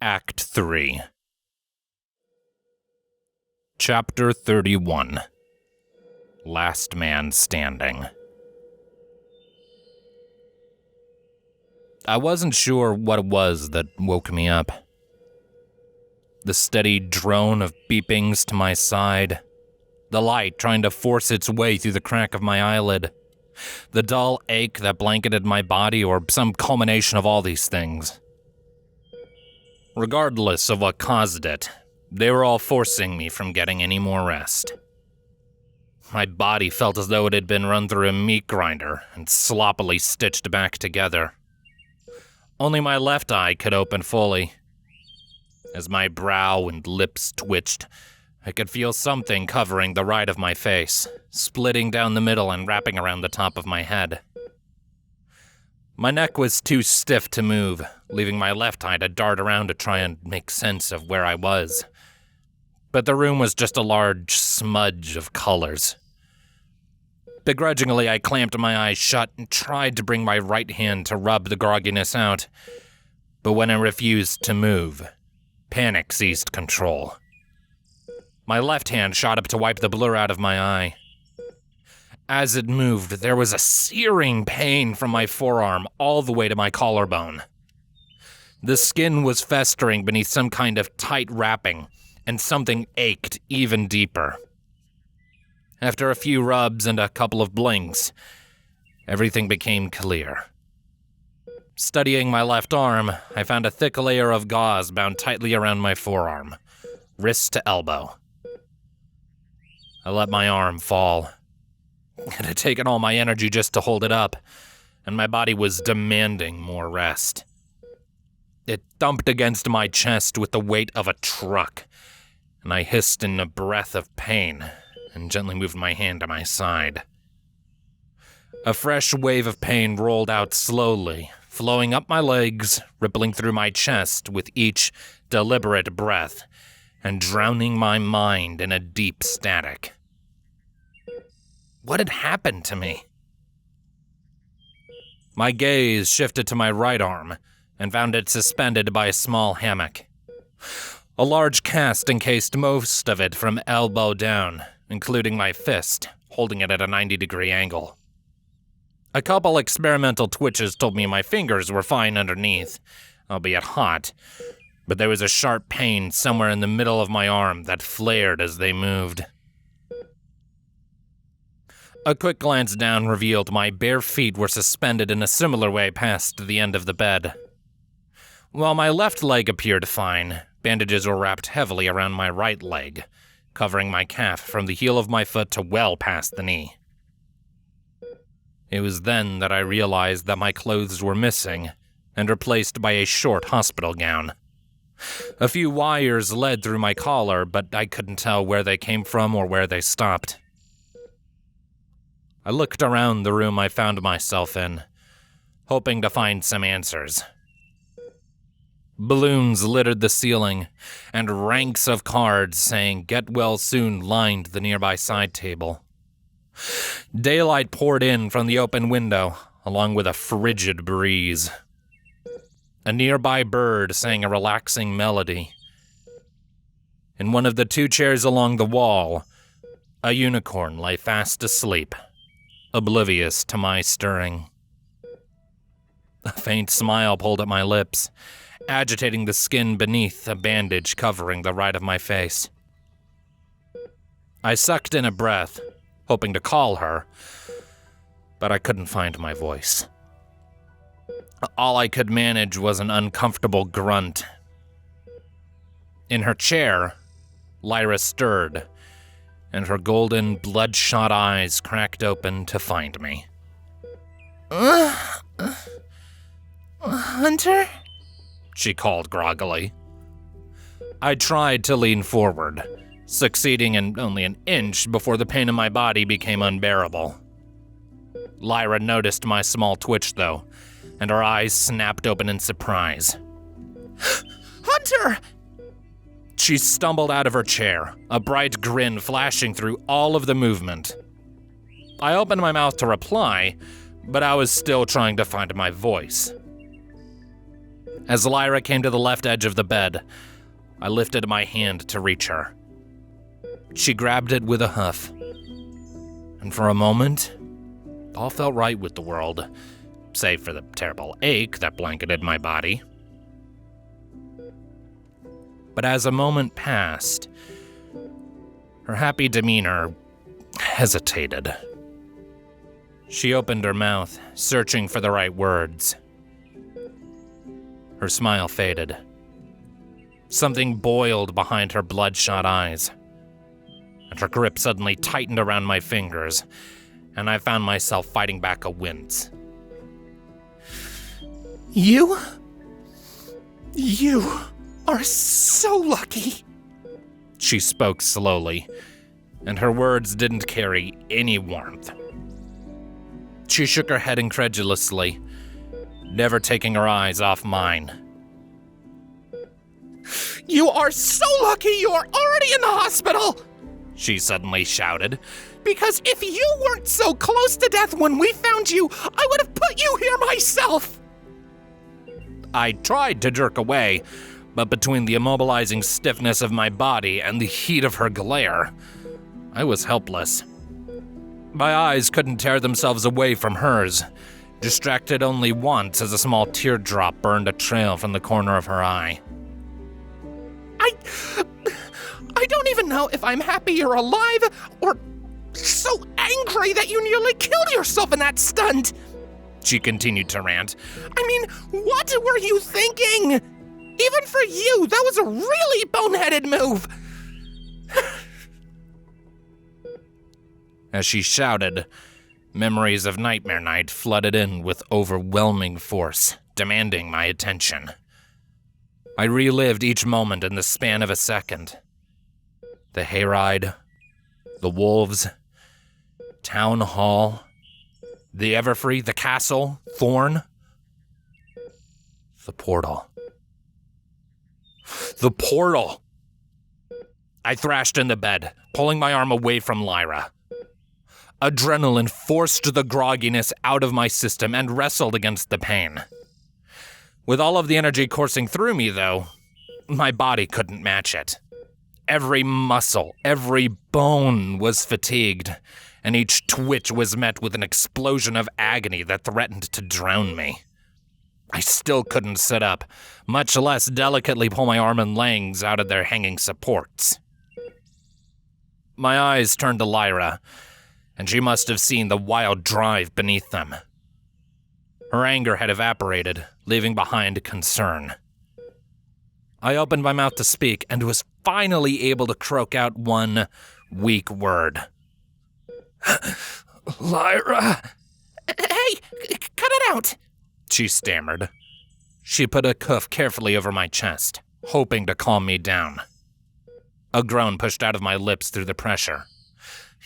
Act 3. Chapter 31. Last Man Standing. I wasn't sure what it was that woke me up. The steady drone of beepings to my side, the light trying to force its way through the crack of my eyelid, the dull ache that blanketed my body, or some culmination of all these things. Regardless of what caused it, they were all forcing me from getting any more rest. My body felt as though it had been run through a meat grinder and sloppily stitched back together. Only my left eye could open fully. As my brow and lips twitched, I could feel something covering the right of my face, splitting down the middle and wrapping around the top of my head. My neck was too stiff to move, leaving my left eye to dart around to try and make sense of where I was. But the room was just a large smudge of colors. Begrudgingly, I clamped my eyes shut and tried to bring my right hand to rub the grogginess out. But when I refused to move, panic seized control. My left hand shot up to wipe the blur out of my eye. As it moved, there was a searing pain from my forearm all the way to my collarbone. The skin was festering beneath some kind of tight wrapping, and something ached even deeper. After a few rubs and a couple of blinks, everything became clear. Studying my left arm, I found a thick layer of gauze bound tightly around my forearm, wrist to elbow. I let my arm fall. It had taken all my energy just to hold it up, and my body was demanding more rest. It thumped against my chest with the weight of a truck, and I hissed in a breath of pain and gently moved my hand to my side. A fresh wave of pain rolled out slowly, flowing up my legs, rippling through my chest with each deliberate breath, and drowning my mind in a deep static. What had happened to me? My gaze shifted to my right arm and found it suspended by a small hammock. A large cast encased most of it from elbow down, including my fist, holding it at a 90-degree angle. A couple experimental twitches told me my fingers were fine underneath, albeit hot, but there was a sharp pain somewhere in the middle of my arm that flared as they moved. A quick glance down revealed my bare feet were suspended in a similar way past the end of the bed. While my left leg appeared fine, bandages were wrapped heavily around my right leg, covering my calf from the heel of my foot to well past the knee. It was then that I realized that my clothes were missing and replaced by a short hospital gown. A few wires led through my collar, but I couldn't tell where they came from or where they stopped. I looked around the room I found myself in, hoping to find some answers. Balloons littered the ceiling, and ranks of cards saying "Get well soon" lined the nearby side table. Daylight poured in from the open window, along with a frigid breeze. A nearby bird sang a relaxing melody. In one of the two chairs along the wall, a unicorn lay fast asleep, oblivious to my stirring. A faint smile pulled at my lips, agitating the skin beneath a bandage covering the right of my face. I sucked in a breath, hoping to call her, but I couldn't find my voice. All I could manage was an uncomfortable grunt. In her chair, Lyra stirred, and her golden, bloodshot eyes cracked open to find me. Hunter? She called groggily. I tried to lean forward, succeeding in only an inch before the pain in my body became unbearable. Lyra noticed my small twitch, though, and her eyes snapped open in surprise. Hunter! She stumbled out of her chair, a bright grin flashing through all of the movement. I opened my mouth to reply, but I was still trying to find my voice. As Lyra came to the left edge of the bed, I lifted my hand to reach her. She grabbed it with a huff, and for a moment, all felt right with the world, save for the terrible ache that blanketed my body. But as a moment passed, her happy demeanor hesitated. She opened her mouth, searching for the right words. Her smile faded. Something boiled behind her bloodshot eyes, and her grip suddenly tightened around my fingers, and I found myself fighting back a wince. You are so lucky. She spoke slowly, and her words didn't carry any warmth. She shook her head incredulously, never taking her eyes off mine. You are so lucky you are already in the hospital, she suddenly shouted. Because if you weren't so close to death when we found you, I would have put you here myself. I tried to jerk away, but between the immobilizing stiffness of my body and the heat of her glare, I was helpless. My eyes couldn't tear themselves away from hers, distracted only once as a small teardrop burned a trail from the corner of her eye. I don't even know if I'm happy you're alive or so angry that you nearly killed yourself in that stunt, she continued to rant. I mean, what were you thinking? Even for you, that was a really boneheaded move. As she shouted, memories of Nightmare Night flooded in with overwhelming force, demanding my attention. I relived each moment in the span of a second. The hayride, the wolves, town hall, the Everfree, the castle, Thorn, the portal. The portal! I thrashed in the bed, pulling my arm away from Lyra. Adrenaline forced the grogginess out of my system and wrestled against the pain. With all of the energy coursing through me, though, my body couldn't match it. Every muscle, every bone was fatigued, and each twitch was met with an explosion of agony that threatened to drown me. I still couldn't sit up, much less delicately pull my arm and legs out of their hanging supports. My eyes turned to Lyra, and she must have seen the wild drive beneath them. Her anger had evaporated, leaving behind concern. I opened my mouth to speak and was finally able to croak out one weak word. Lyra. Hey, cut it out, she stammered. She put a cuff carefully over my chest, hoping to calm me down. A groan pushed out of my lips through the pressure.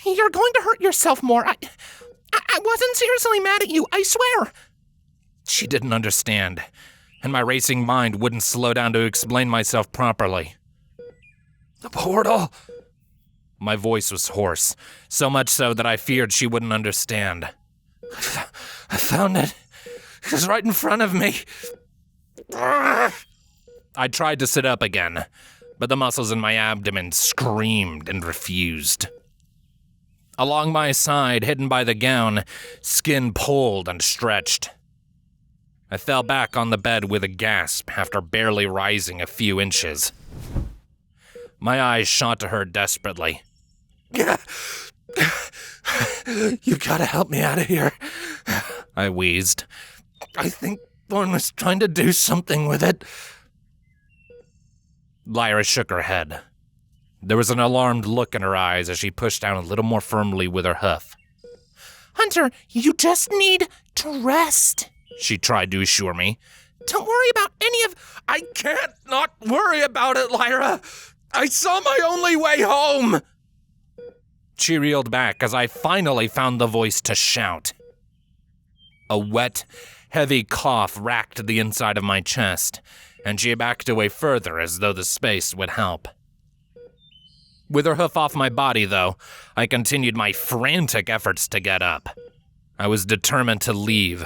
You're going to hurt yourself more. I wasn't seriously mad at you, I swear. She didn't understand, and my racing mind wouldn't slow down to explain myself properly. The portal. My voice was hoarse, so much so that I feared she wouldn't understand. I found it. It was right in front of me. I tried to sit up again, but the muscles in my abdomen screamed and refused. Along my side, hidden by the gown, skin pulled and stretched. I fell back on the bed with a gasp after barely rising a few inches. My eyes shot to her desperately. You gotta help me out of here, I wheezed. I think Thorn was trying to do something with it. Lyra shook her head. There was an alarmed look in her eyes as she pushed down a little more firmly with her hoof. Hunter, you just need to rest, she tried to assure me. Don't worry about any of... I can't not worry about it, Lyra. I saw my only way home. She reeled back as I finally found the voice to shout. A wet, heavy cough racked the inside of my chest, and she backed away further as though the space would help. With her hoof off my body, though, I continued my frantic efforts to get up. I was determined to leave,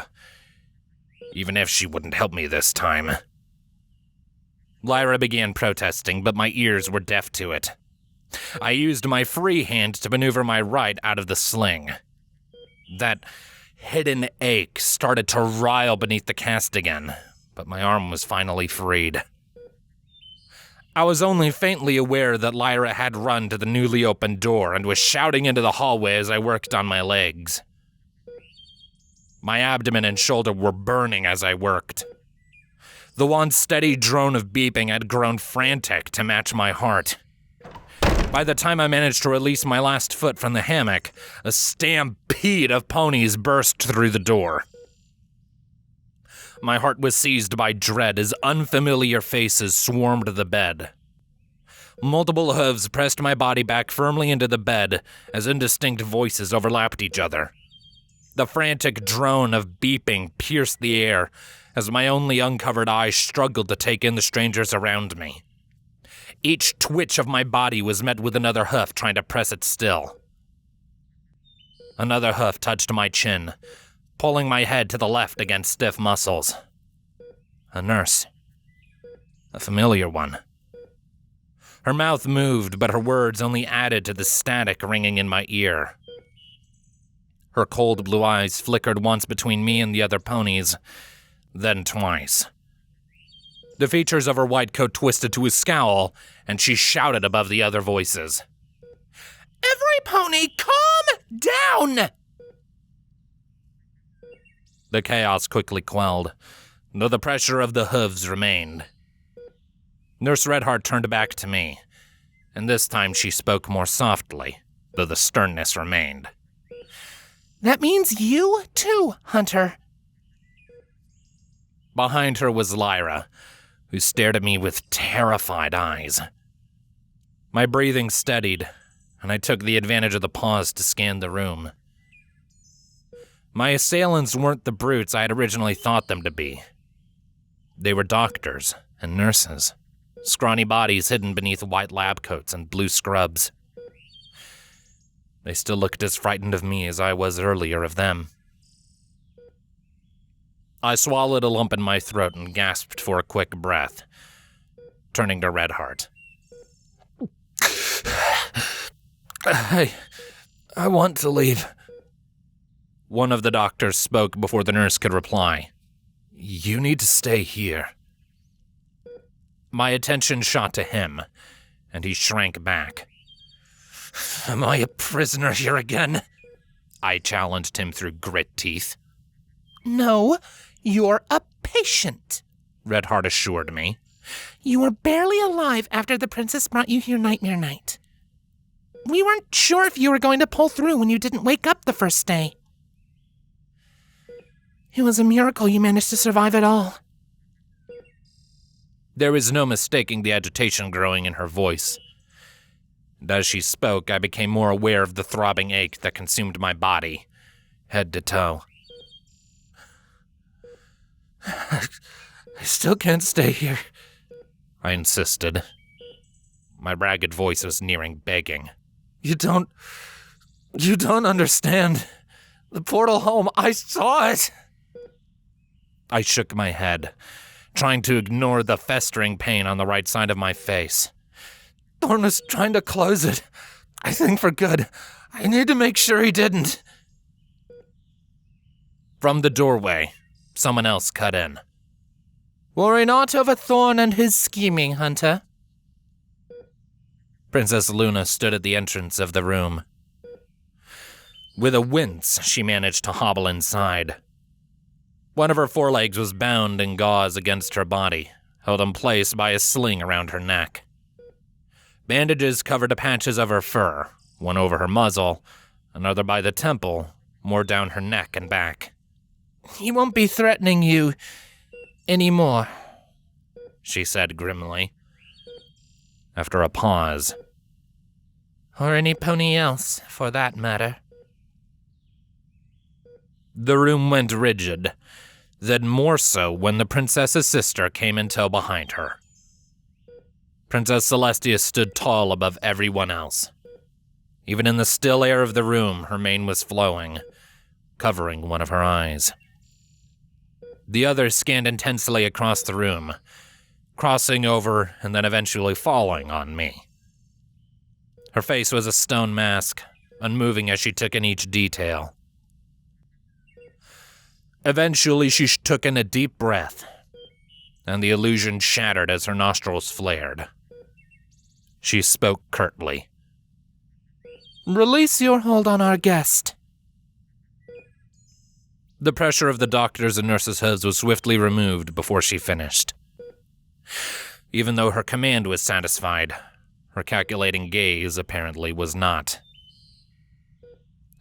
even if she wouldn't help me this time. Lyra began protesting, but my ears were deaf to it. I used my free hand to maneuver my right out of the sling. That hidden ache started to rile beneath the cast again, but my arm was finally freed. I was only faintly aware that Lyra had run to the newly opened door and was shouting into the hallway as I worked on my legs. My abdomen and shoulder were burning as I worked. The one steady drone of beeping had grown frantic to match my heart. By the time I managed to release my last foot from the hammock, a stampede of ponies burst through the door. My heart was seized by dread as unfamiliar faces swarmed the bed. Multiple hooves pressed my body back firmly into the bed as indistinct voices overlapped each other. The frantic drone of beeping pierced the air as my only uncovered eyes struggled to take in the strangers around me. Each twitch of my body was met with another hoof trying to press it still. Another hoof touched my chin, pulling my head to the left against stiff muscles. A nurse. A familiar one. Her mouth moved, but her words only added to the static ringing in my ear. Her cold blue eyes flickered once between me and the other ponies, then twice. The features of her white coat twisted to a scowl, and she shouted above the other voices. Every pony, calm down! The chaos quickly quelled, though the pressure of the hooves remained. Nurse Redheart turned back to me, and this time she spoke more softly, though the sternness remained. That means you too, Hunter. Behind her was Lyra, who stared at me with terrified eyes. My breathing steadied, and I took the advantage of the pause to scan the room. My assailants weren't the brutes I had originally thought them to be. They were doctors and nurses, scrawny bodies hidden beneath white lab coats and blue scrubs. They still looked as frightened of me as I was earlier of them. I swallowed a lump in my throat and gasped for a quick breath, turning to Redheart. I want to leave. One of the doctors spoke before the nurse could reply. You need to stay here. My attention shot to him, and he shrank back. Am I a prisoner here again? I challenged him through grit teeth. No, you're a patient, Redheart assured me. You were barely alive after the princess brought you here Nightmare Night. We weren't sure if you were going to pull through when you didn't wake up the first day. It was a miracle you managed to survive it all. There was no mistaking the agitation growing in her voice. And as she spoke, I became more aware of the throbbing ache that consumed my body, head to toe. I still can't stay here, I insisted. My ragged voice was nearing begging. You don't understand. The portal home, I saw it. I shook my head, trying to ignore the festering pain on the right side of my face. Thorn was trying to close it. I think for good. I need to make sure he didn't. From the doorway, someone else cut in. Worry not over Thorn and his scheming, Hunter. Princess Luna stood at the entrance of the room. With a wince, she managed to hobble inside. One of her forelegs was bound in gauze against her body, held in place by a sling around her neck. Bandages covered patches of her fur, one over her muzzle, another by the temple, more down her neck and back. He won't be threatening you anymore, she said grimly. After a pause. Or any pony else, for that matter. The room went rigid, then more so when the princess's sister came in tow behind her. Princess Celestia stood tall above everyone else. Even in the still air of the room, her mane was flowing, covering one of her eyes. The others scanned intensely across the room, crossing over and then eventually falling on me. Her face was a stone mask, unmoving as she took in each detail. Eventually, she took in a deep breath, and the illusion shattered as her nostrils flared. She spoke curtly. Release your hold on our guest. The pressure of the doctor's and nurse's heads was swiftly removed before she finished. Even though her command was satisfied, her calculating gaze apparently was not.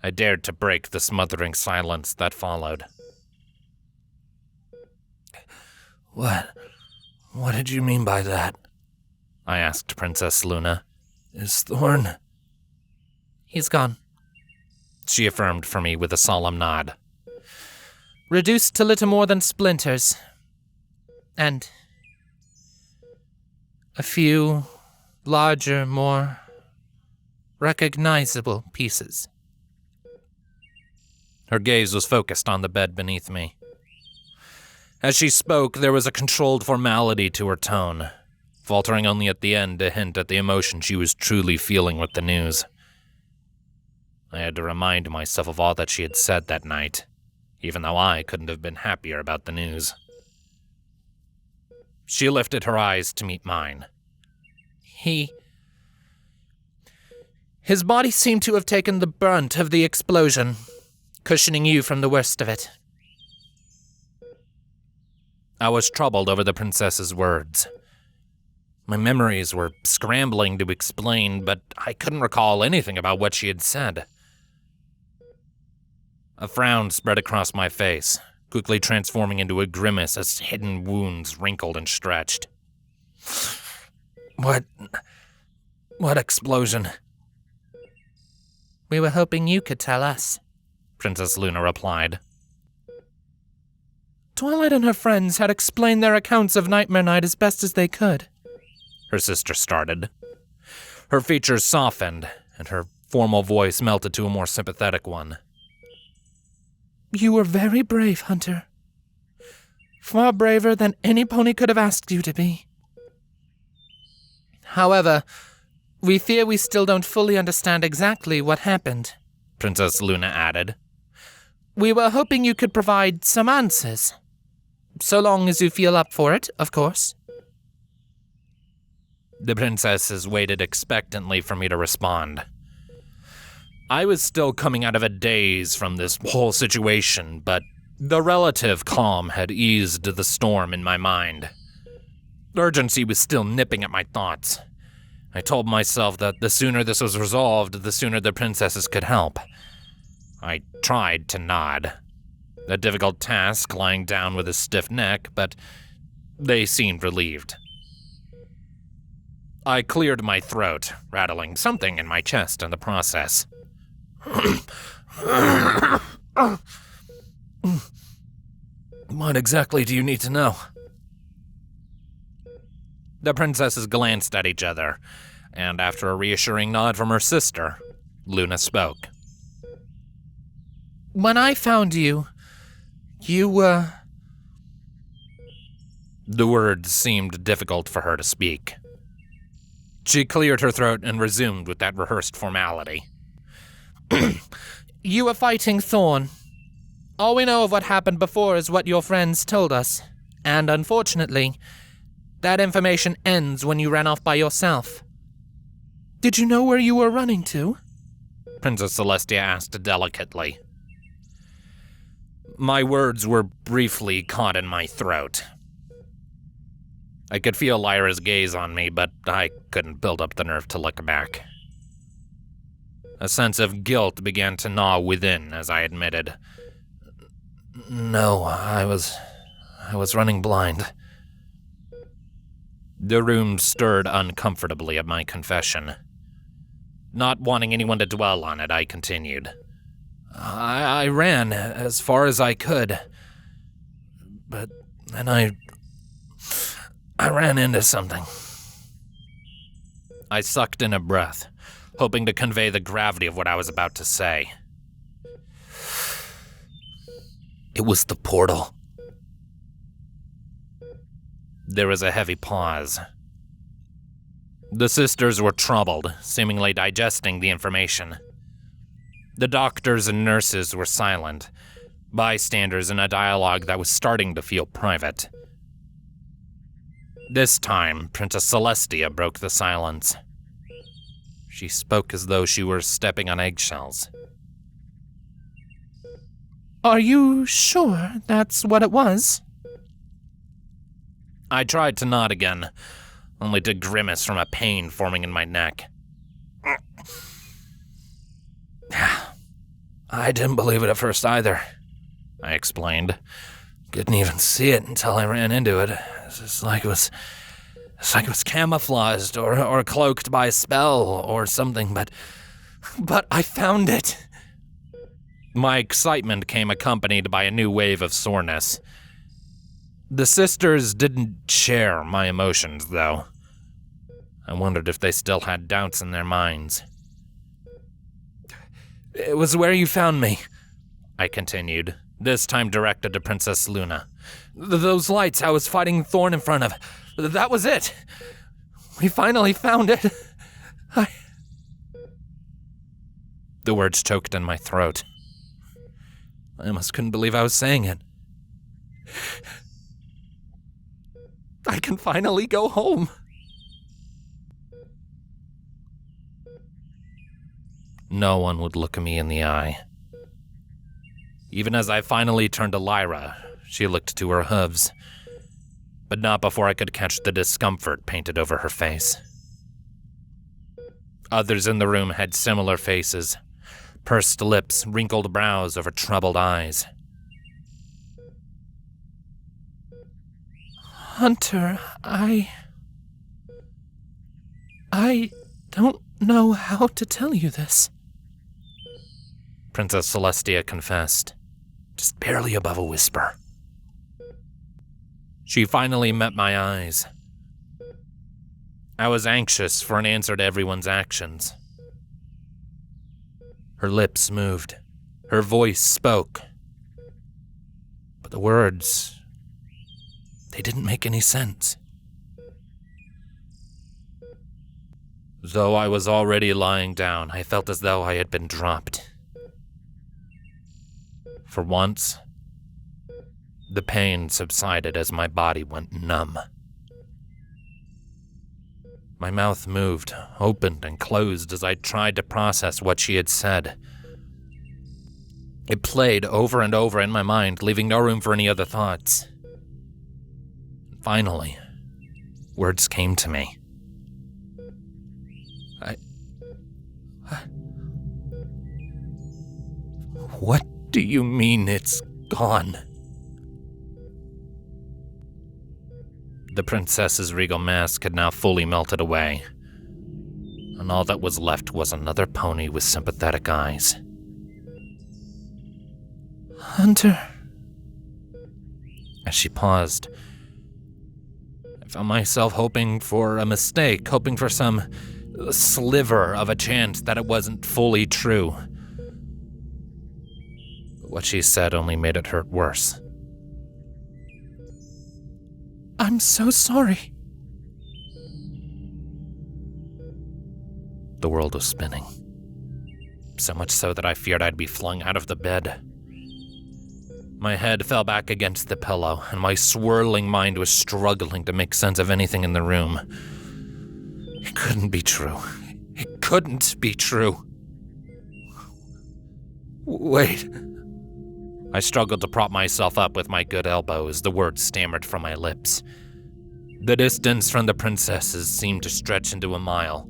I dared to break the smothering silence that followed. What did you mean by that? I asked Princess Luna. Is Thorn? He's gone, She affirmed for me with a solemn nod. reduced to little more than splinters. And a few larger, more recognizable pieces. Her gaze was focused on the bed beneath me. As she spoke, there was a controlled formality to her tone, faltering only at the end to hint at the emotion she was truly feeling with the news. I had to remind myself of all that she had said that night, even though I couldn't have been happier about the news. She lifted her eyes to meet mine. His body seemed to have taken the brunt of the explosion, cushioning you from the worst of it. I was troubled over the princess's words. My memories were scrambling to explain, but I couldn't recall anything about what she had said. A frown spread across my face, quickly transforming into a grimace as hidden wounds wrinkled and stretched. What explosion? We were hoping you could tell us, Princess Luna replied. Twilight and her friends had explained their accounts of Nightmare Night as best as they could. Her sister started. Her features softened, and her formal voice melted to a more sympathetic one. You were very brave, Hunter. Far braver than any pony could have asked you to be. However, we fear we still don't fully understand exactly what happened, Princess Luna added. We were hoping you could provide some answers. So long as you feel up for it, of course. The princesses waited expectantly for me to respond. I was still coming out of a daze from this whole situation, but the relative calm had eased the storm in my mind. Urgency was still nipping at my thoughts. I told myself that the sooner this was resolved, the sooner the princesses could help. I tried to nod. A difficult task, lying down with a stiff neck, but they seemed relieved. I cleared my throat, rattling something in my chest in the process. What exactly do you need to know? The princesses glanced at each other, and after a reassuring nod from her sister, Luna spoke. When I found you, you were... The words seemed difficult for her to speak. She cleared her throat and resumed with that rehearsed formality. You were fighting Thorn. All we know of what happened before is what your friends told us, and unfortunately, that information ends when you ran off by yourself. Did you know where you were running to? Princess Celestia asked delicately. My words were briefly caught in my throat. I could feel Lyra's gaze on me, but I couldn't build up the nerve to look back. A sense of guilt began to gnaw within as I admitted. No, I was running blind. The room stirred uncomfortably at my confession. Not wanting anyone to dwell on it, I continued. I ran as far as I could, but then I ran into something. I sucked in a breath, hoping to convey the gravity of what I was about to say. It was the portal. There was a heavy pause. The sisters were troubled, seemingly digesting the information. The doctors and nurses were silent, bystanders in a dialogue that was starting to feel private. This time, Princess Celestia broke the silence. She spoke as though she were stepping on eggshells. Are you sure that's what it was? I tried to nod again, only to grimace from a pain forming in my neck. I didn't believe it at first either, I explained. Couldn't even see it until I ran into it. It's like it was camouflaged or cloaked by a spell or something, but I found it. My excitement came accompanied by a new wave of soreness. The sisters didn't share my emotions, though. I wondered if they still had doubts in their minds. It was where you found me, I continued, this time directed to Princess Luna. Those lights I was fighting Thorn in front of. That was it. We finally found it. The words choked in my throat. I almost couldn't believe I was saying it. I can finally go home. No one would look me in the eye. Even as I finally turned to Lyra, she looked to her hooves, but not before I could catch the discomfort painted over her face. Others in the room had similar faces, pursed lips, wrinkled brows over troubled eyes. Hunter, I don't know how to tell you this, Princess Celestia confessed, just barely above a whisper. She finally met my eyes. I was anxious for an answer to everyone's actions. Her lips moved. Her voice spoke. But the words, they didn't make any sense. Though I was already lying down, I felt as though I had been dropped. For once, the pain subsided as my body went numb. My mouth moved, opened and closed as I tried to process what she had said. It played over and over in my mind, leaving no room for any other thoughts. Finally, words came to me. What do you mean it's gone? The princess's regal mask had now fully melted away, and all that was left was another pony with sympathetic eyes. Hunter. As she paused, I found myself hoping for a mistake, hoping for some sliver of a chance that it wasn't fully true. But what she said only made it hurt worse. I'm so sorry. The world was spinning. So much so that I feared I'd be flung out of the bed. My head fell back against the pillow, and my swirling mind was struggling to make sense of anything in the room. It couldn't be true. It couldn't be true. Wait. I struggled to prop myself up with my good elbow as the words stammered from my lips. The distance from the princesses seemed to stretch into a mile.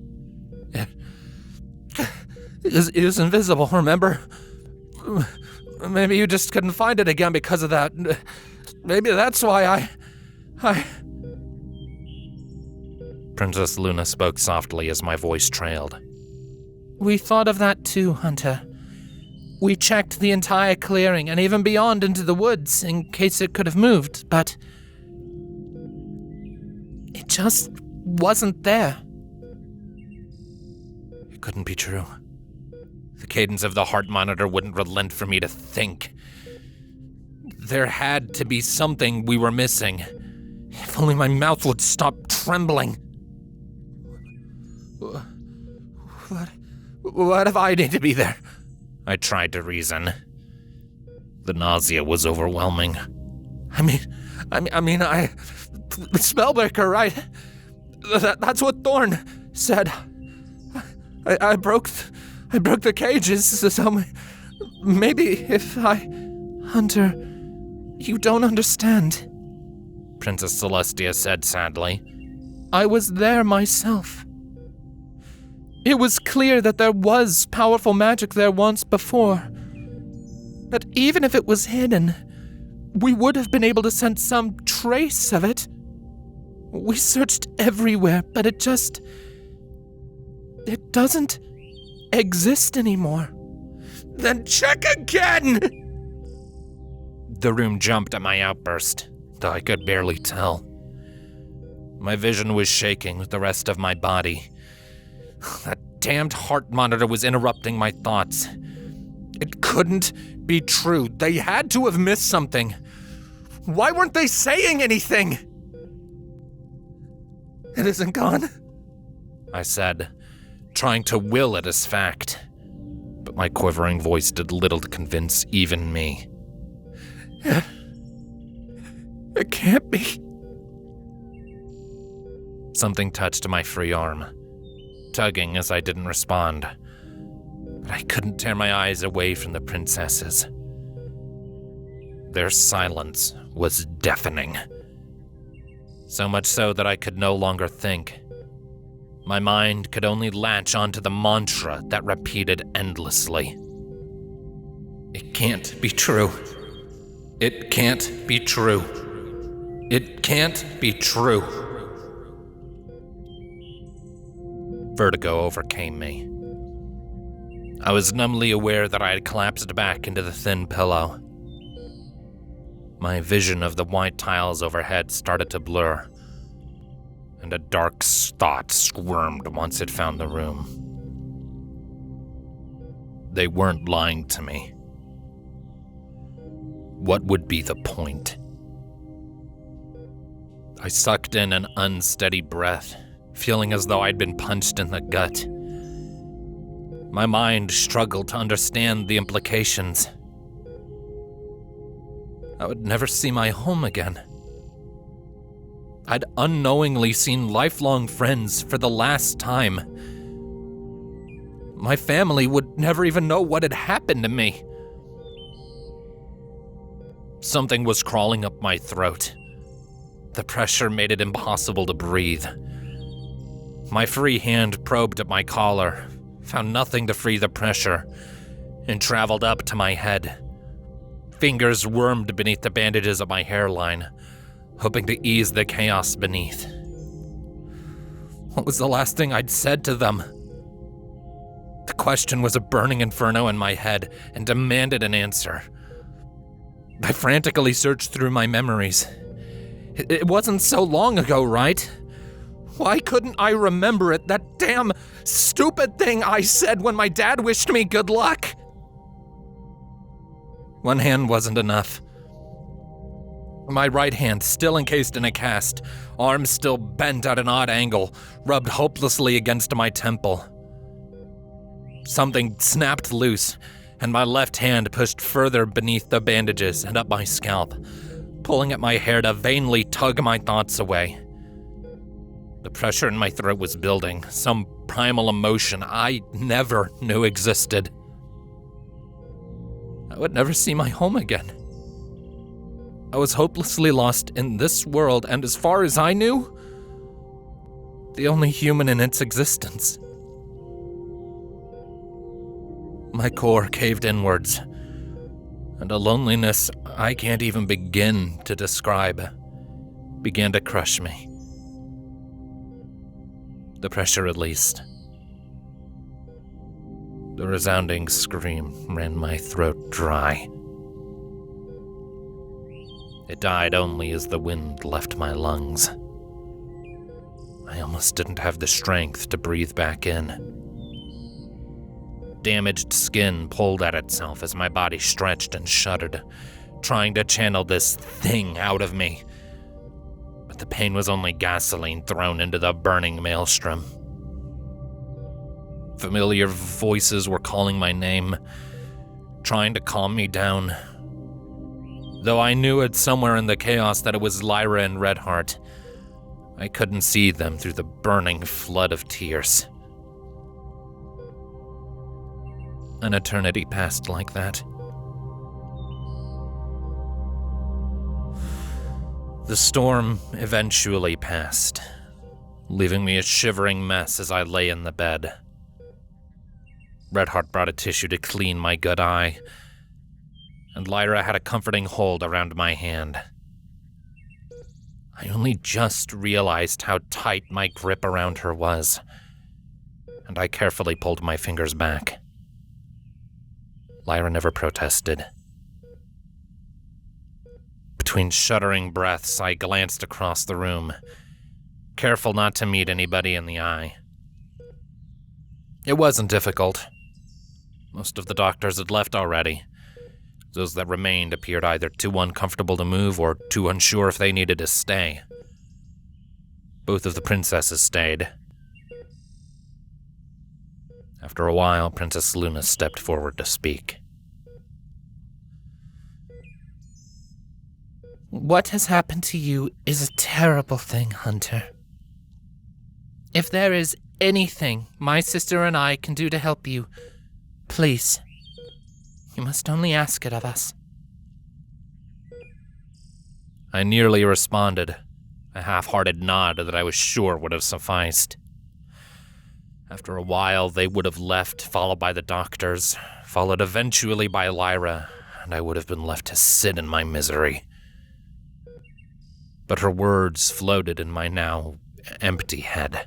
It was invisible, remember? Maybe you just couldn't find it again because of that. Maybe that's why I... Princess Luna spoke softly as my voice trailed. We thought of that too, Hunter. We checked the entire clearing and even beyond into the woods in case it could have moved, but it just wasn't there. It couldn't be true. The cadence of the heart monitor wouldn't relent for me to think. There had to be something we were missing. If only my mouth would stop trembling. What if I need to be there? I tried to reason. The nausea was overwhelming. I mean, Spellbreaker, right? That's what Thorn said. I broke the cages, so maybe if Hunter, you don't understand. Princess Celestia said sadly. I was there myself. It was clear that there was powerful magic there once before. But even if it was hidden, we would have been able to sense some trace of it. We searched everywhere, but it doesn't exist anymore. Then check again! The room jumped at my outburst, though I could barely tell. My vision was shaking with the rest of my body. That damned heart monitor was interrupting my thoughts. It couldn't be true. They had to have missed something. Why weren't they saying anything? It isn't gone, I said, trying to will it as fact. But my quivering voice did little to convince even me. It can't be. Something touched my free arm, tugging as I didn't respond. But I couldn't tear my eyes away from the princesses. Their silence was deafening. So much so that I could no longer think. My mind could only latch onto the mantra that repeated endlessly. It can't be true. It can't be true. It can't be true. Vertigo overcame me. I was numbly aware that I had collapsed back into the thin pillow. My vision of the white tiles overhead started to blur, and a dark thought squirmed once it found the room. They weren't lying to me. What would be the point? I sucked in an unsteady breath, feeling as though I'd been punched in the gut. My mind struggled to understand the implications. I would never see my home again. I'd unknowingly seen lifelong friends for the last time. My family would never even know what had happened to me. Something was crawling up my throat. The pressure made it impossible to breathe. My free hand probed at my collar, found nothing to free the pressure, and traveled up to my head. Fingers wormed beneath the bandages of my hairline, hoping to ease the chaos beneath. What was the last thing I'd said to them? The question was a burning inferno in my head and demanded an answer. I frantically searched through my memories. It wasn't so long ago, right? Why couldn't I remember it? That damn stupid thing I said when my dad wished me good luck. One hand wasn't enough. My right hand, still encased in a cast, arm still bent at an odd angle, rubbed hopelessly against my temple. Something snapped loose, and my left hand pushed further beneath the bandages and up my scalp, pulling at my hair to vainly tug my thoughts away. The pressure in my throat was building, some primal emotion I never knew existed. I would never see my home again. I was hopelessly lost in this world, and as far as I knew, the only human in its existence. My core caved inwards, and a loneliness I can't even begin to describe began to crush me. The pressure released. The resounding scream ran my throat dry. It died only as the wind left my lungs. I almost didn't have the strength to breathe back in. Damaged skin pulled at itself as my body stretched and shuddered, trying to channel this thing out of me. But the pain was only gasoline thrown into the burning maelstrom. Familiar voices were calling my name, trying to calm me down. Though I knew it somewhere in the chaos that it was Lyra and Redheart, I couldn't see them through the burning flood of tears. An eternity passed like that. The storm eventually passed, leaving me a shivering mess as I lay in the bed. Redheart brought a tissue to clean my good eye, and Lyra had a comforting hold around my hand. I only just realized how tight my grip around her was, and I carefully pulled my fingers back. Lyra never protested. Between shuddering breaths, I glanced across the room, careful not to meet anybody in the eye. It wasn't difficult. Most of the doctors had left already. Those that remained appeared either too uncomfortable to move or too unsure if they needed to stay. Both of the princesses stayed. After a while, Princess Luna stepped forward to speak. What has happened to you is a terrible thing, Hunter. If there is anything my sister and I can do to help you, please, you must only ask it of us. I nearly responded, a half-hearted nod that I was sure would have sufficed. After a while, they would have left, followed by the doctors, followed eventually by Lyra, and I would have been left to sit in my misery. But her words floated in my now empty head.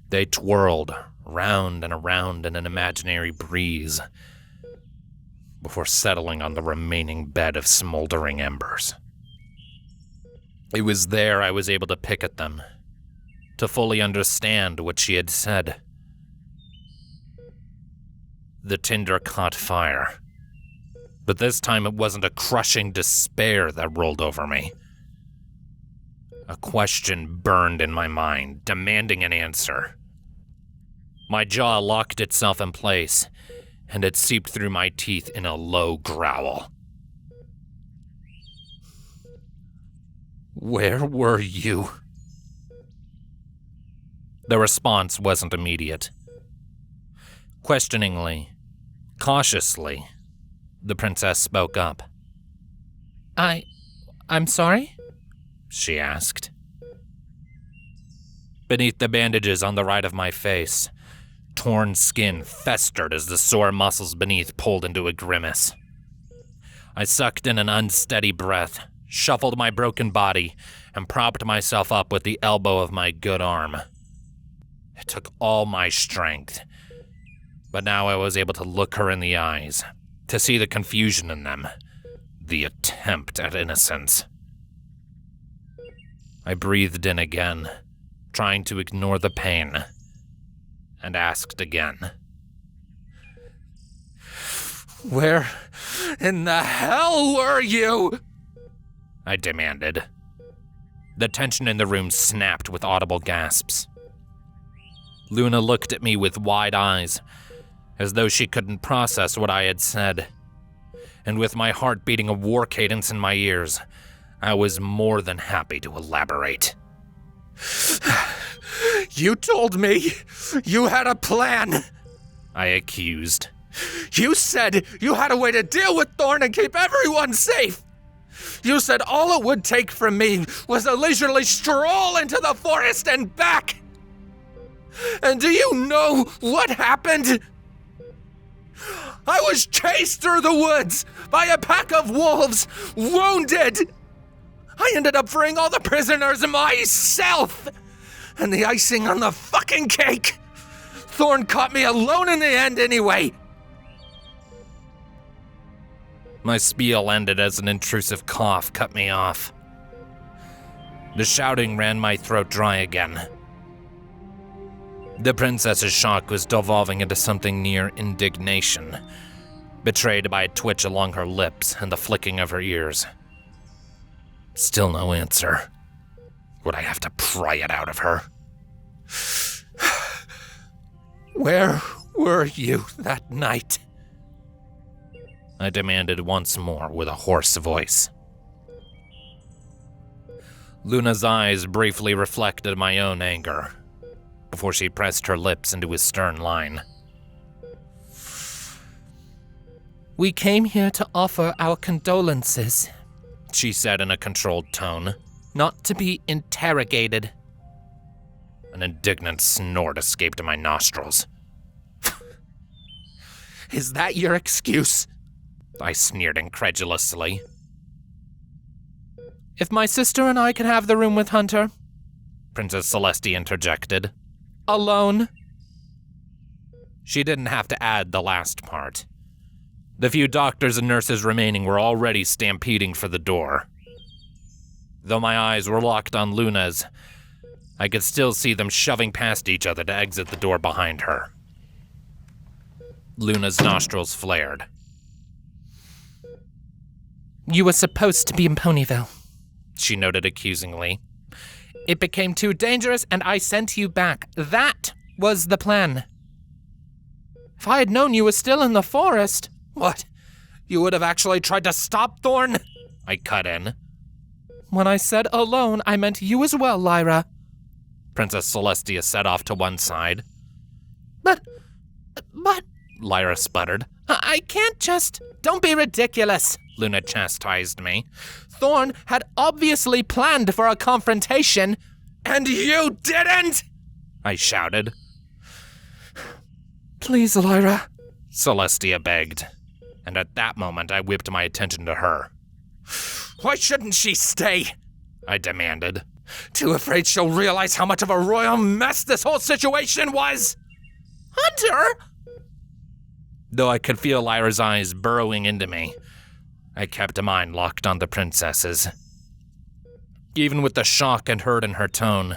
They twirled round and around in an imaginary breeze before settling on the remaining bed of smoldering embers. It was there I was able to pick at them, to fully understand what she had said. The tinder caught fire, but this time it wasn't a crushing despair that rolled over me. A question burned in my mind, demanding an answer. My jaw locked itself in place, and it seeped through my teeth in a low growl. Where were you? The response wasn't immediate. Questioningly, cautiously, the princess spoke up. I'm sorry? She asked. Beneath the bandages on the right of my face, torn skin festered as the sore muscles beneath pulled into a grimace. I sucked in an unsteady breath, shuffled my broken body, and propped myself up with the elbow of my good arm. It took all my strength, but now I was able to look her in the eyes, to see the confusion in them, the attempt at innocence. I breathed in again, trying to ignore the pain, and asked again. Where in the hell were you? I demanded. The tension in the room snapped with audible gasps. Luna looked at me with wide eyes, as though she couldn't process what I had said. And with my heart beating a war cadence in my ears, I was more than happy to elaborate. You told me you had a plan, I accused. You said you had a way to deal with Thorn and keep everyone safe. You said all it would take from me was a leisurely stroll into the forest and back. And do you know what happened? I was chased through the woods by a pack of wolves, wounded. I ended up freeing all the prisoners myself. And the icing on the fucking cake, Thorn caught me alone in the end anyway. My spiel ended as an intrusive cough cut me off. The shouting ran my throat dry again. The princess's shock was devolving into something near indignation, betrayed by a twitch along her lips and the flicking of her ears. Still no answer. Would I have to pry it out of her? Where were you that night? I demanded once more with a hoarse voice. Luna's eyes briefly reflected my own anger before she pressed her lips into a stern line. We came here to offer our condolences, She said in a controlled tone. not to be interrogated. An indignant snort escaped my nostrils. Is that your excuse? I sneered incredulously. If my sister and I could have the room with Hunter, Princess Celestia interjected. alone, She didn't have to add the last part. The few doctors and nurses remaining were already stampeding for the door. Though my eyes were locked on Luna's, I could still see them shoving past each other to exit the door behind her. Luna's nostrils flared. you were supposed to be in Ponyville. She noted accusingly. It became too dangerous and I sent you back. That was the plan. If I had known you were still in the forest... What? You would have actually tried to stop Thorn? I cut in. When I said alone, I meant you as well, Lyra. Princess Celestia set off to one side. But... Lyra sputtered. I can't just... Don't be ridiculous. Luna chastised me. Thorn had obviously planned for a confrontation. And you didn't? I shouted. Please, Lyra. Celestia begged. And at that moment, I whipped my attention to her. Why shouldn't she stay? I demanded. Too afraid she'll realize how much of a royal mess this whole situation was? Hunter! Though I could feel Lyra's eyes burrowing into me, I kept mine locked on the princess's. Even with the shock and hurt in her tone,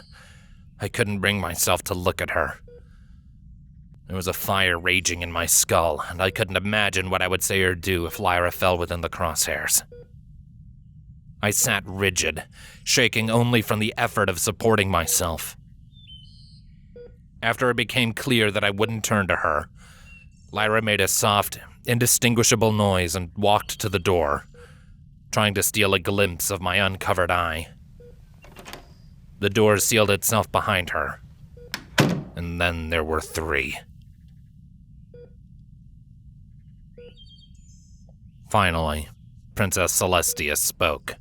I couldn't bring myself to look at her. There was a fire raging in my skull, and I couldn't imagine what I would say or do if Lyra fell within the crosshairs. I sat rigid, shaking only from the effort of supporting myself. After it became clear that I wouldn't turn to her, Lyra made a soft, indistinguishable noise and walked to the door, trying to steal a glimpse of my uncovered eye. The door sealed itself behind her, and then there were three. Finally, Princess Celestia spoke.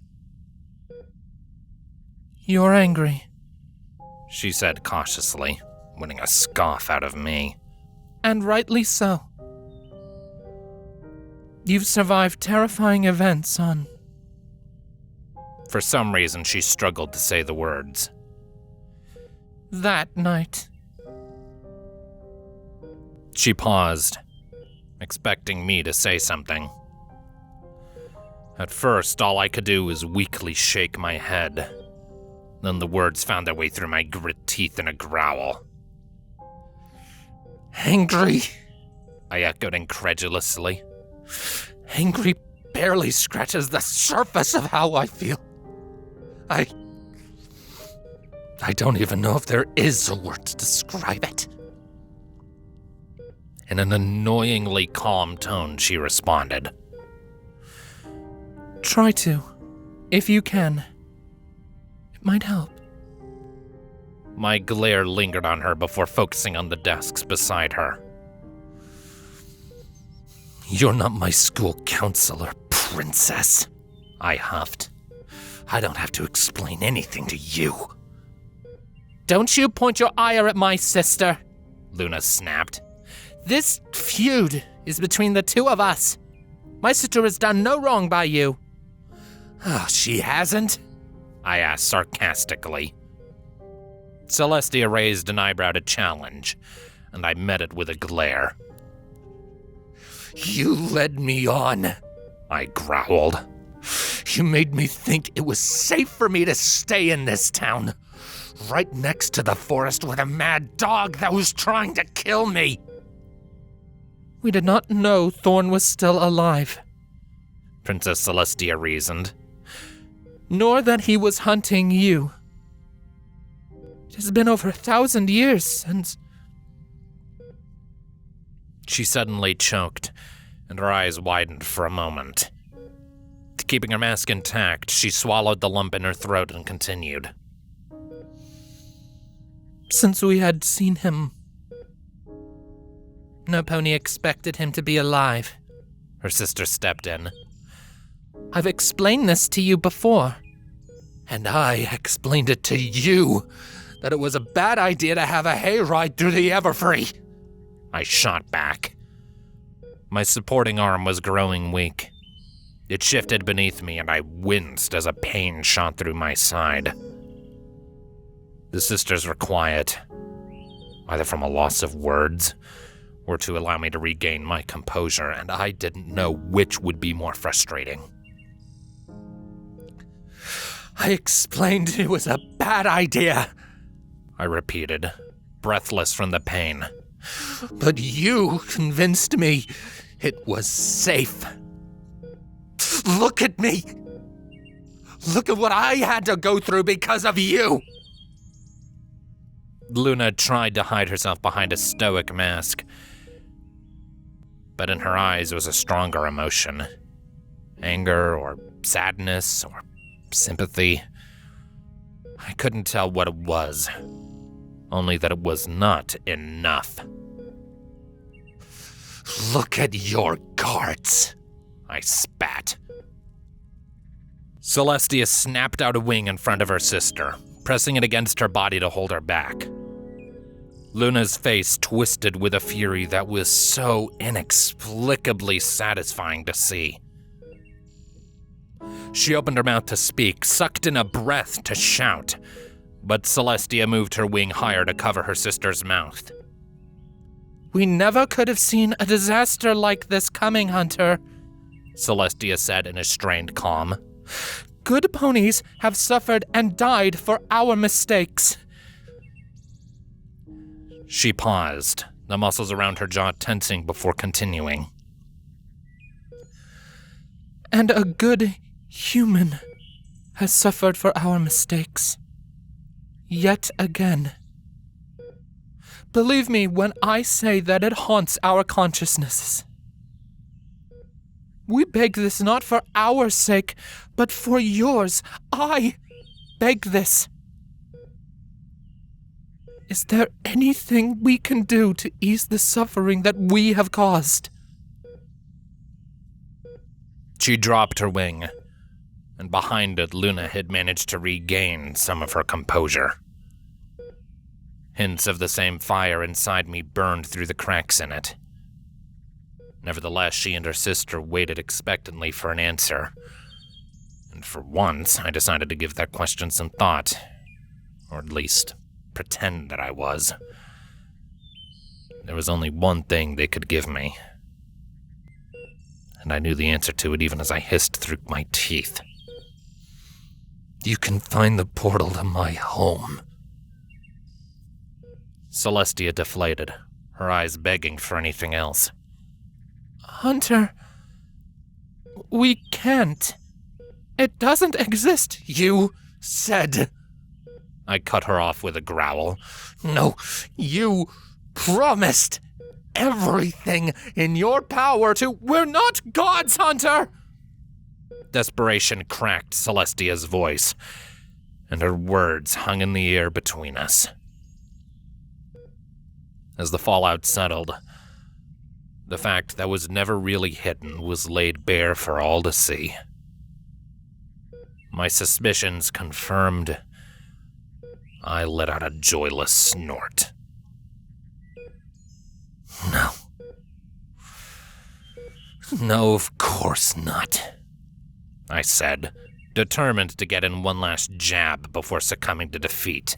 You're angry. She said cautiously, winning a scoff out of me. And rightly so. You've survived terrifying events on... For some reason, she struggled to say the words. that night. She paused, expecting me to say something. At first, all I could do was weakly shake my head. Then the words found their way through my grit teeth in a growl. Angry? I echoed incredulously. Angry barely scratches the surface of how I feel. I don't even know if there is a word to describe it. In an annoyingly calm tone, she responded. Try to, if you can. It might help. My glare lingered on her before focusing on the desks beside her. You're not my school counselor, princess, I huffed. I don't have to explain anything to you. Don't you point your ire at my sister. Luna snapped. This feud is between the two of us. My sister has done no wrong by you. Oh, she hasn't? I asked sarcastically. Celestia raised an eyebrow to challenge, and I met it with a glare. You led me on, I growled. You made me think it was safe for me to stay in this town, right next to the forest with a mad dog that was trying to kill me. We did not know Thorn was still alive. Princess Celestia reasoned. Nor that he was hunting you. It has been over 1,000 years since... She suddenly choked, and her eyes widened for a moment. Keeping her mask intact, she swallowed the lump in her throat and continued. Since we had seen him... No pony expected him to be alive. Her sister stepped in. I've explained this to you before. And I explained it to you, that it was a bad idea to have a hayride through the Everfree. I shot back. My supporting arm was growing weak. It shifted beneath me, and I winced as a pain shot through my side. The sisters were quiet, either from a loss of words or to allow me to regain my composure, and I didn't know which would be more frustrating. I explained it was a bad idea, I repeated, breathless from the pain. But you convinced me it was safe. Look at me! Look at what I had to go through because of you! Luna tried to hide herself behind a stoic mask, but in her eyes was a stronger emotion. Anger or sadness or sympathy. I couldn't tell what it was, only that it was not enough. Look at your guards, I spat. Celestia snapped out a wing in front of her sister, pressing it against her body to hold her back. Luna's face twisted with a fury that was so inexplicably satisfying to see. She opened her mouth to speak, sucked in a breath to shout, but Celestia moved her wing higher to cover her sister's mouth. We never could have seen a disaster like this coming, Hunter, Celestia said in a strained calm. Good ponies have suffered and died for our mistakes. She paused, the muscles around her jaw tensing before continuing. And a good human has suffered for our mistakes. Yet again. Believe me when I say that it haunts our consciousnesses. We beg this not for our sake, but for yours. I beg this. Is there anything we can do to ease the suffering that we have caused? She dropped her wing, and behind it, Luna had managed to regain some of her composure. Hints of the same fire inside me burned through the cracks in it. Nevertheless, she and her sister waited expectantly for an answer. And for once, I decided to give that question some thought. Or at least, pretend that I was. There was only one thing they could give me. And I knew the answer to it even as I hissed through my teeth. You can find the portal to my home. Celestia deflated, her eyes begging for anything else. Hunter, we can't. It doesn't exist. You said. I cut her off with a growl. No, you promised everything in your power to. We're not gods, Hunter! Desperation cracked Celestia's voice, and her words hung in the air between us. As the fallout settled, the fact that was never really hidden was laid bare for all to see. My suspicions confirmed. I let out a joyless snort. No. No, of course not, I said, determined to get in one last jab before succumbing to defeat.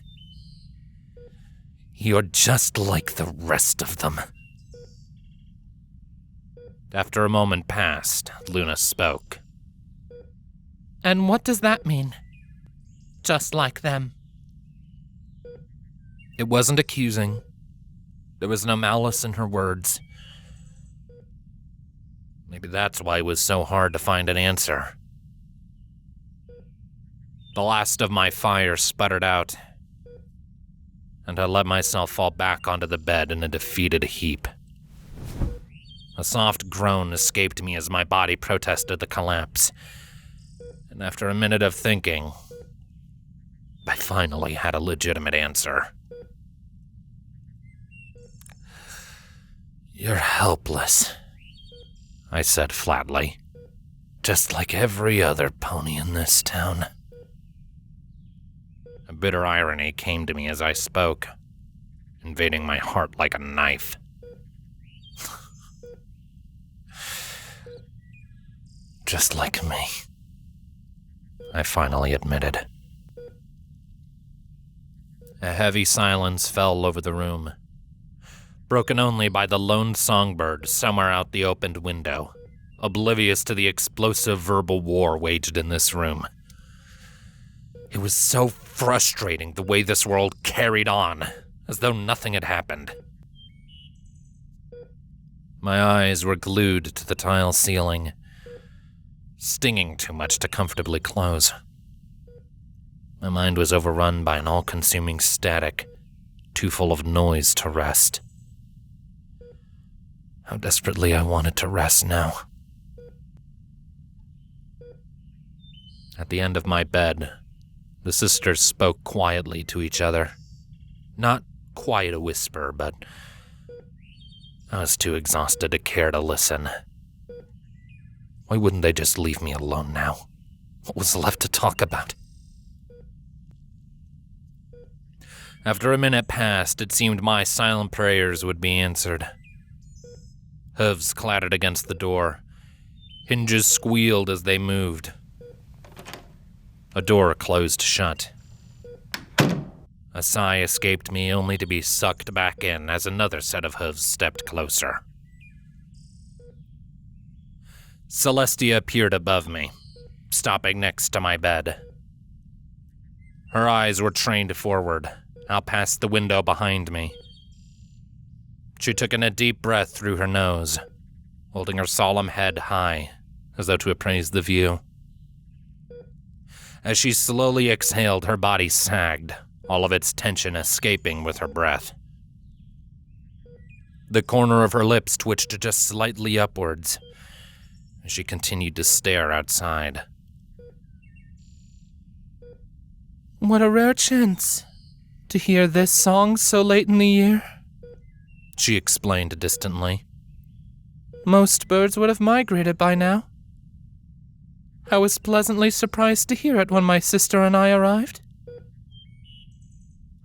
You're just like the rest of them. After a moment passed, Luna spoke. And what does that mean? Just like them. It wasn't accusing. There was no malice in her words. Maybe that's why it was so hard to find an answer. The last of my fire sputtered out. and I let myself fall back onto the bed in a defeated heap. A soft groan escaped me as my body protested the collapse, and after a minute of thinking, I finally had a legitimate answer. "You're helpless," I said flatly, "just like every other pony in this town." A bitter irony came to me as I spoke, invading my heart like a knife. "Just like me," I finally admitted. A heavy silence fell over the room, broken only by the lone songbird somewhere out the opened window, oblivious to the explosive verbal war waged in this room. It was so frustrating the way this world carried on, as though nothing had happened. My eyes were glued to the tile ceiling, stinging too much to comfortably close. My mind was overrun by an all-consuming static, too full of noise to rest. How desperately I wanted to rest now. At the end of my bed, the sisters spoke quietly to each other. Not quite a whisper, but I was too exhausted to care to listen. Why wouldn't they just leave me alone now? What was left to talk about? After a minute passed, it seemed my silent prayers would be answered. Hooves clattered against the door. Hinges squealed as they moved. A door closed shut. A sigh escaped me, only to be sucked back in as another set of hooves stepped closer. Celestia appeared above me, stopping next to my bed. Her eyes were trained forward, out past the window behind me. She took in a deep breath through her nose, holding her solemn head high, as though to appraise the view. As she slowly exhaled, her body sagged, all of its tension escaping with her breath. The corner of her lips twitched just slightly upwards, as she continued to stare outside. What a rare chance to hear this song so late in the year, she explained distantly. Most birds would have migrated by now. I was pleasantly surprised to hear it when my sister and I arrived.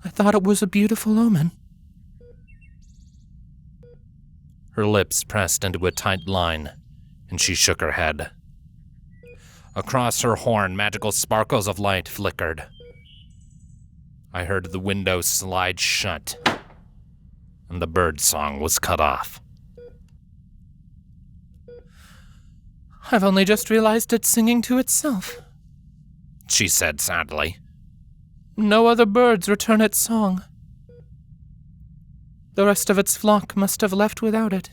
I thought it was a beautiful omen. Her lips pressed into a tight line, and she shook her head. Across her horn, magical sparkles of light flickered. I heard the window slide shut, and the bird song was cut off. I've only just realized it's singing to itself, she said sadly. No other birds return its song. The rest of its flock must have left without it,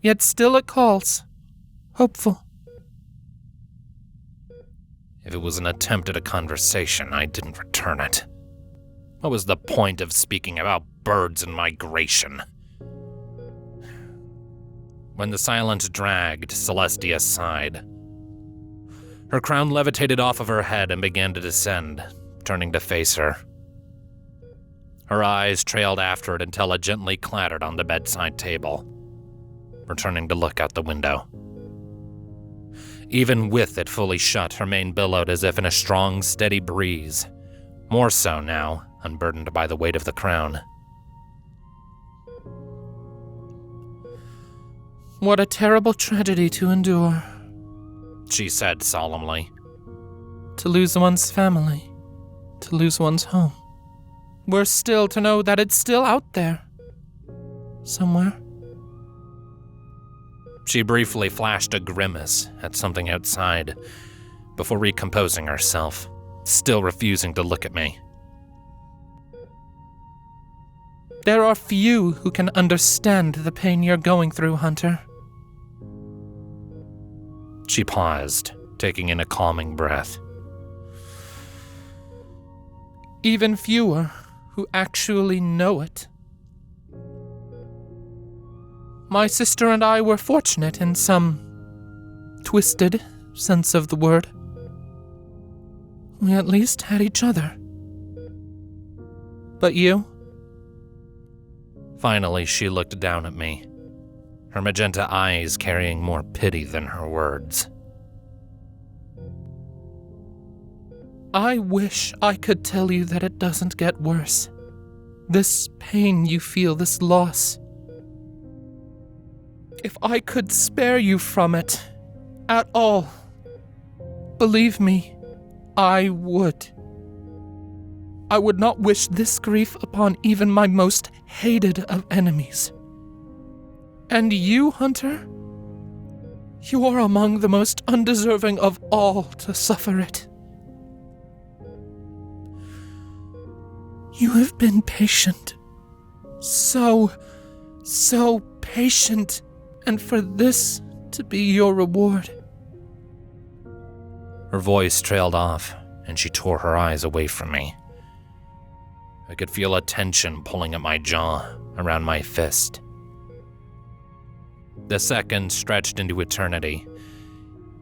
yet still it calls, hopeful. If it was an attempt at a conversation, I didn't return it. What was the point of speaking about birds and migration? When the silence dragged, Celestia sighed. Her crown levitated off of her head and began to descend, turning to face her. Her eyes trailed after it until it gently clattered on the bedside table, returning to look out the window. Even with it fully shut, her mane billowed as if in a strong, steady breeze, more so now, unburdened by the weight of the crown. What a terrible tragedy to endure, she said solemnly. To lose one's family, to lose one's home. Worse still to know that it's still out there, somewhere. She briefly flashed a grimace at something outside, before recomposing herself, still refusing to look at me. There are few who can understand the pain you're going through, Hunter. She paused, taking in a calming breath. Even fewer who actually know it. My sister and I were fortunate in some twisted sense of the word. We at least had each other. But you? Finally, she looked down at me, her magenta eyes carrying more pity than her words. I wish I could tell you that it doesn't get worse. This pain you feel, this loss. If I could spare you from it, at all, believe me, I would. I would not wish this grief upon even my most hated of enemies. And you, Hunter? You are among the most undeserving of all to suffer it. You have been patient. So patient. And for this to be your reward. Her voice trailed off, and she tore her eyes away from me. I could feel a tension pulling at my jaw, around my fist. The seconds stretched into eternity,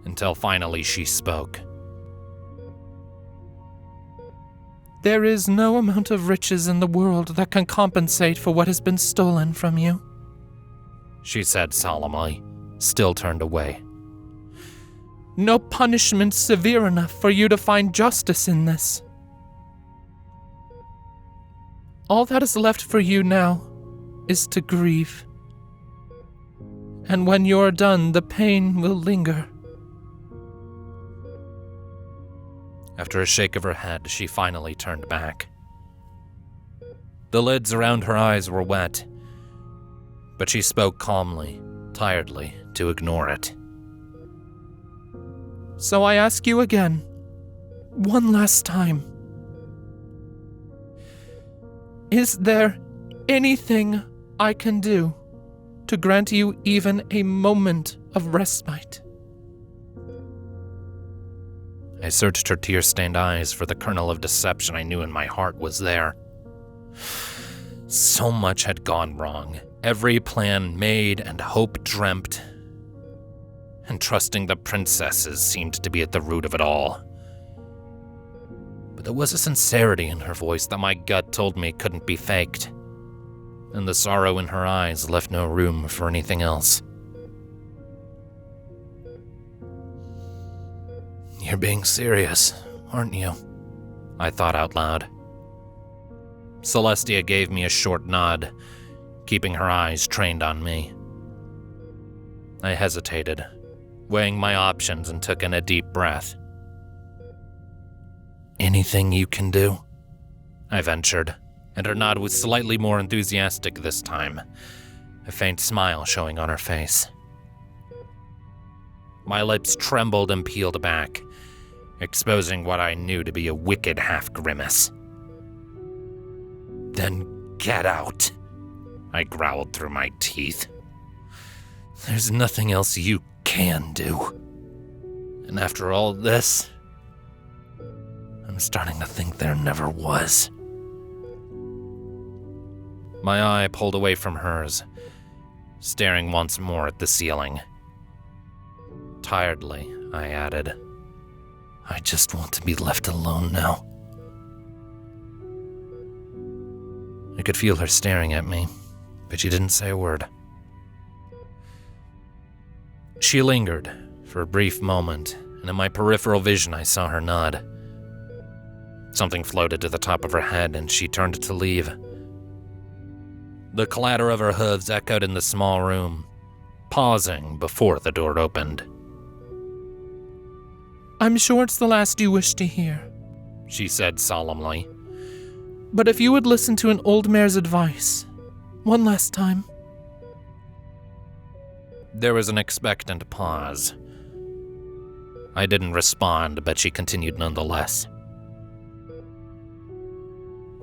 until finally she spoke. There is no amount of riches in the world that can compensate for what has been stolen from you, she said solemnly, still turned away. No punishment severe enough for you to find justice in this. All that is left for you now is to grieve. And when you're done, the pain will linger. After a shake of her head, she finally turned back. The lids around her eyes were wet, but she spoke calmly, tiredly, to ignore it. So I ask you again, one last time. Is there anything I can do to grant you even a moment of respite? I searched her tear-stained eyes for the kernel of deception I knew in my heart was there. So much had gone wrong. Every plan made and hope dreamt. And trusting the princesses seemed to be at the root of it all. But there was a sincerity in her voice that my gut told me couldn't be faked. And the sorrow in her eyes left no room for anything else. You're being serious, aren't you? I thought out loud. Celestia gave me a short nod, keeping her eyes trained on me. I hesitated, weighing my options, and took in a deep breath. Anything you can do? I ventured, and her nod was slightly more enthusiastic this time, a faint smile showing on her face. My lips trembled and peeled back, exposing what I knew to be a wicked half-grimace. Then get out, I growled through my teeth. There's nothing else you can do. And after all this, I'm starting to think there never was. My eye pulled away from hers, staring once more at the ceiling. Tiredly, I added, I just want to be left alone now. I could feel her staring at me, but she didn't say a word. She lingered for a brief moment, and in my peripheral vision I saw her nod. Something floated to the top of her head, and she turned to leave. The clatter of her hooves echoed in the small room, pausing before the door opened. I'm sure it's the last you wish to hear, she said solemnly. But if you would listen to an old mare's advice, one last time. There was an expectant pause. I didn't respond, but she continued nonetheless.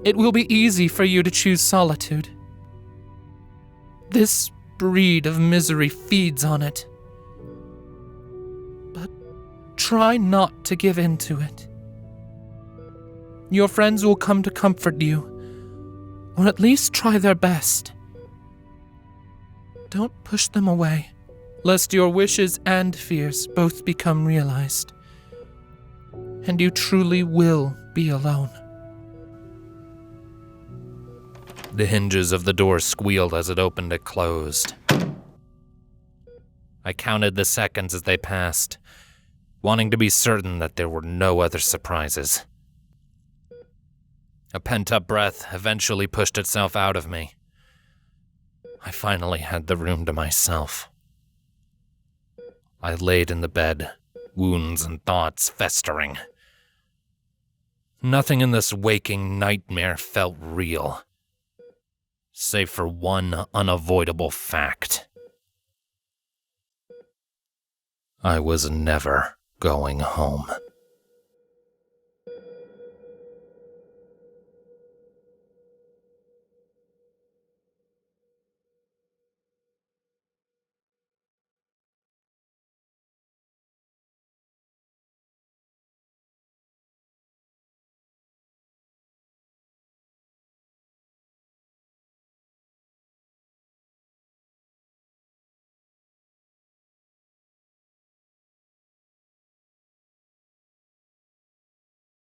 It will be easy for you to choose solitude. This breed of misery feeds on it. But try not to give in to it. Your friends will come to comfort you, Or at least try their best. Don't push them away, lest your wishes and fears both become realized, and you truly will be alone. The hinges of the door squealed as it opened and closed. I counted the seconds as they passed, wanting to be certain that there were no other surprises. A pent-up breath eventually pushed itself out of me. I finally had the room to myself. I laid in the bed, wounds and thoughts festering. Nothing in this waking nightmare felt real, save for one unavoidable fact. I was never going home.